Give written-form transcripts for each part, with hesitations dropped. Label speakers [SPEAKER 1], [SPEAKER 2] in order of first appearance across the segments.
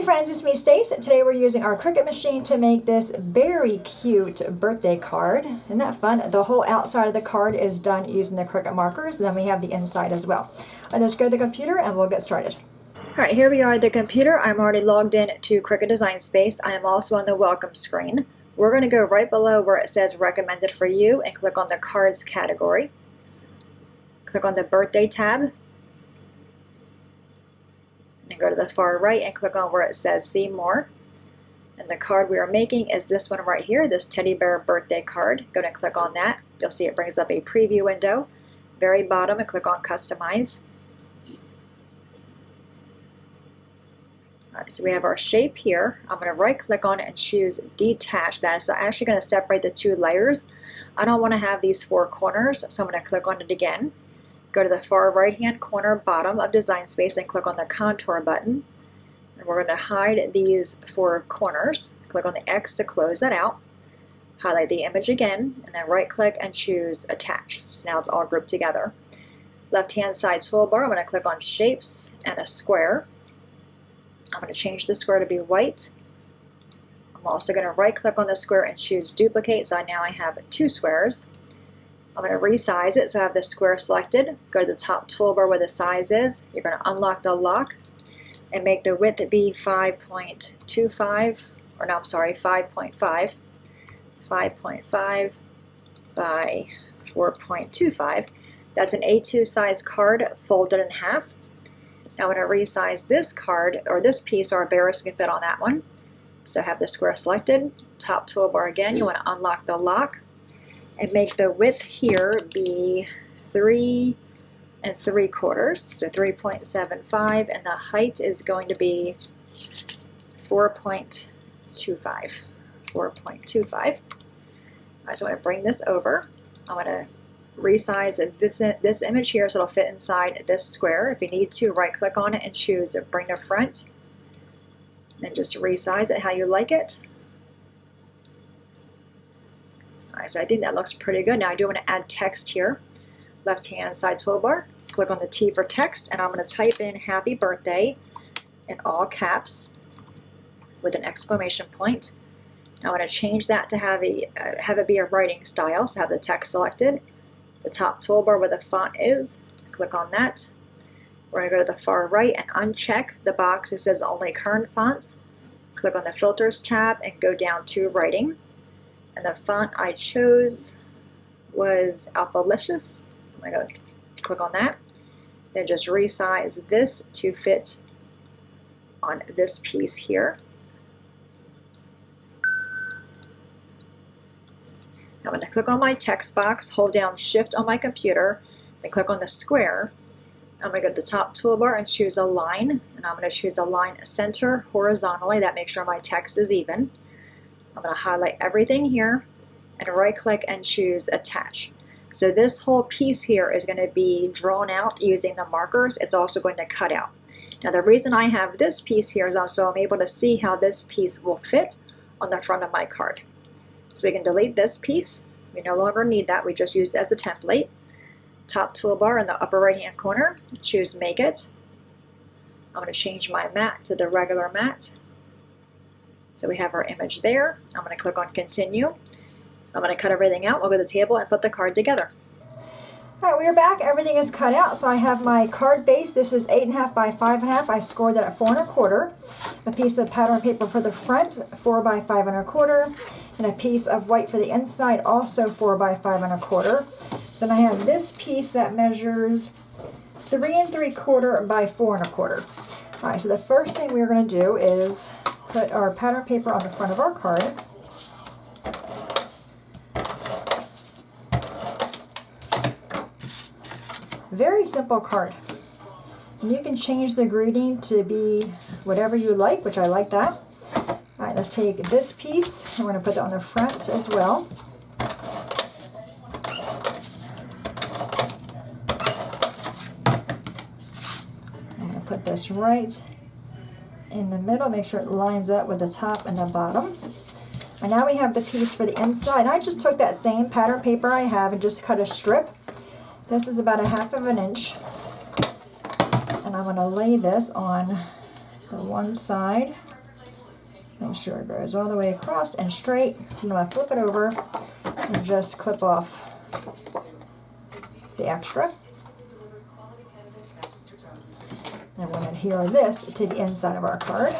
[SPEAKER 1] Hey friends, it's me Stace. Today we're using our Cricut machine to make this very cute birthday card. Isn't that fun? The whole outside of the card is done using the Cricut markers, and then we have the inside as well. Let's go to the computer and we'll get started. Alright, here we are at the computer. I'm already logged in to Cricut Design Space. I am also on the welcome screen. We're going to go right below where it says recommended for you and click on the cards category. Click on the birthday tab. And go to the far right and click on where it says see more. And the card we are making is this one right here, this teddy bear birthday card. Go and click on that. You'll see it brings up a preview window. Very bottom, and click on customize. Alright, so we have our shape here. I'm going to right click on it and choose detach. That is actually going to separate the two layers. I don't want to have these four corners, so I'm going to click on it again. Go to the far right hand corner bottom of Design Space and click on the contour button. And we're going to hide these four corners. Click on the X to close that out. Highlight the image again and then right click and choose attach. So now it's all grouped together. Left hand side toolbar, I'm going to click on shapes and a square. I'm going to change the square to be white. I'm also going to right click on the square and choose duplicate, so now I have two squares. I'm going to resize it, so I have the square selected. Go to the top toolbar where the size is. You're going to unlock the lock and make the width be 5.25, or no, I'm sorry, 5.5. 5.5 by 4.25. That's an A2 size card folded in half. Now I'm going to resize this card, or this piece, so our bearers can fit on that one. So have the square selected. Top toolbar again, you want to unlock the lock. And make the width here be 3 3/4, so 3.75, and the height is going to be 4.25. 4.25. Alright, so I'm going to bring this over. I'm going to resize this image here so it'll fit inside this square. If you need to, right click on it and choose bring to front. Then just resize it how you like it. Alright, so I think that looks pretty good. Now I do want to add text here. Left hand side toolbar, click on the T for text, and I'm going to type in happy birthday in all caps with an exclamation point. I want to change that to have it be a writing style, so have the text selected. The top toolbar where the font is, click on that. We're going to go to the far right and uncheck the box that says only current fonts. Click on the filters tab and go down to writing. And the font I chose was Alphalicious. I'm going to go click on that. Then just resize this to fit on this piece here. I'm going to click on my text box, hold down Shift on my computer, then click on the square. I'm going to go to the top toolbar and choose a line. And I'm going to choose a line center horizontally. That makes sure my text is even. I'm going to highlight everything here and right click and choose attach. So this whole piece here is going to be drawn out using the markers. It's also going to cut out. Now the reason I have this piece here is so I'm able to see how this piece will fit on the front of my card. So we can delete this piece. We no longer need that. We just use it as a template. Top toolbar in the upper right hand corner, choose make it. I'm going to change my mat to the regular mat. So we have our image there. I'm going to click on continue. I'm going to cut everything out. We'll go to the table and put the card together. Alright, we are back. Everything is cut out. So I have my card base. This is 8.5 by 5.5. I scored that at 4 1/4. A piece of pattern paper for the front, 4 by 5 1/4. And a piece of white for the inside, also 4 by 5 1/4. So then I have this piece that measures 3 3/4 by 4 1/4. Alright, so the first thing we're going to do is put our pattern paper on the front of our card. Very simple card. And you can change the greeting to be whatever you like, which I like that. Alright, let's take this piece and we're going to put it on the front as well. I'm going to put this right in the middle, make sure it lines up with the top and the bottom. And now we have the piece for the inside. I just took that same pattern paper I have and just cut a strip. This is about 1/2 of an inch. And I'm going to lay this on the one side. Make sure it goes all the way across and straight. I'm going to flip it over and just clip off the extra. And we're going to adhere this to the inside of our card.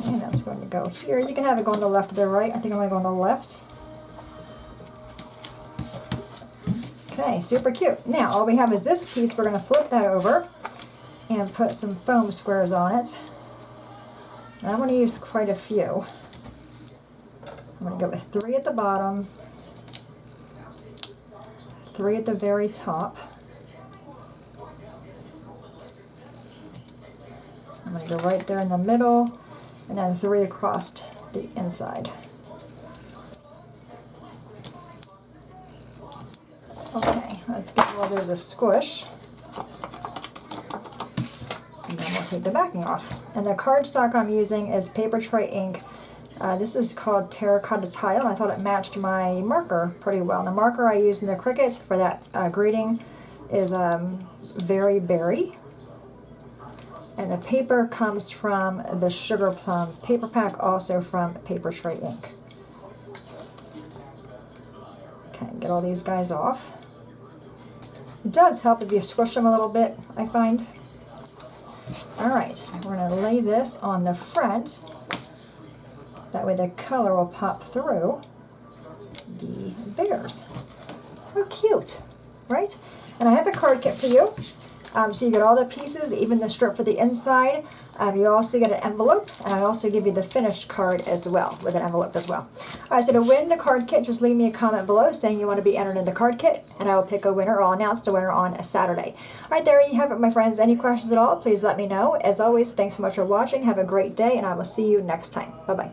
[SPEAKER 1] Okay, that's going to go here. You can have it go on the left or the right. I think I'm going to go on the left. Okay, super cute. Now, all we have is this piece. We're going to flip that over and put some foam squares on it. And I'm going to use quite a few. I'm going to go with 3 at the bottom, 3 at the very top. I'm going to go right there in the middle, and then 3 across the inside. Okay, let's give all those a squish. And then we'll take the backing off. And the cardstock I'm using is Paper Tray ink. This is called Terracotta Tile, and I thought it matched my marker pretty well. And the marker I use in the Cricut for that greeting is Very Berry. And the paper comes from the Sugar Plum paper pack, also from Paper Tray ink. Okay, get all these guys off. It does help if you squish them a little bit, I find. Alright, we're going to lay this on the front. That way the color will pop through the bears. How cute, right? And I have a card kit for you. So you get all the pieces, even the strip for the inside. You also get an envelope, and I also give you the finished card as well, with an envelope as well. Alright, so to win the card kit, just leave me a comment below saying you want to be entered in the card kit, and I will pick a winner, or I'll announce the winner on a Saturday. Alright, there you have it, my friends. Any questions at all, please let me know. As always, thanks so much for watching. Have a great day, and I will see you next time. Bye-bye.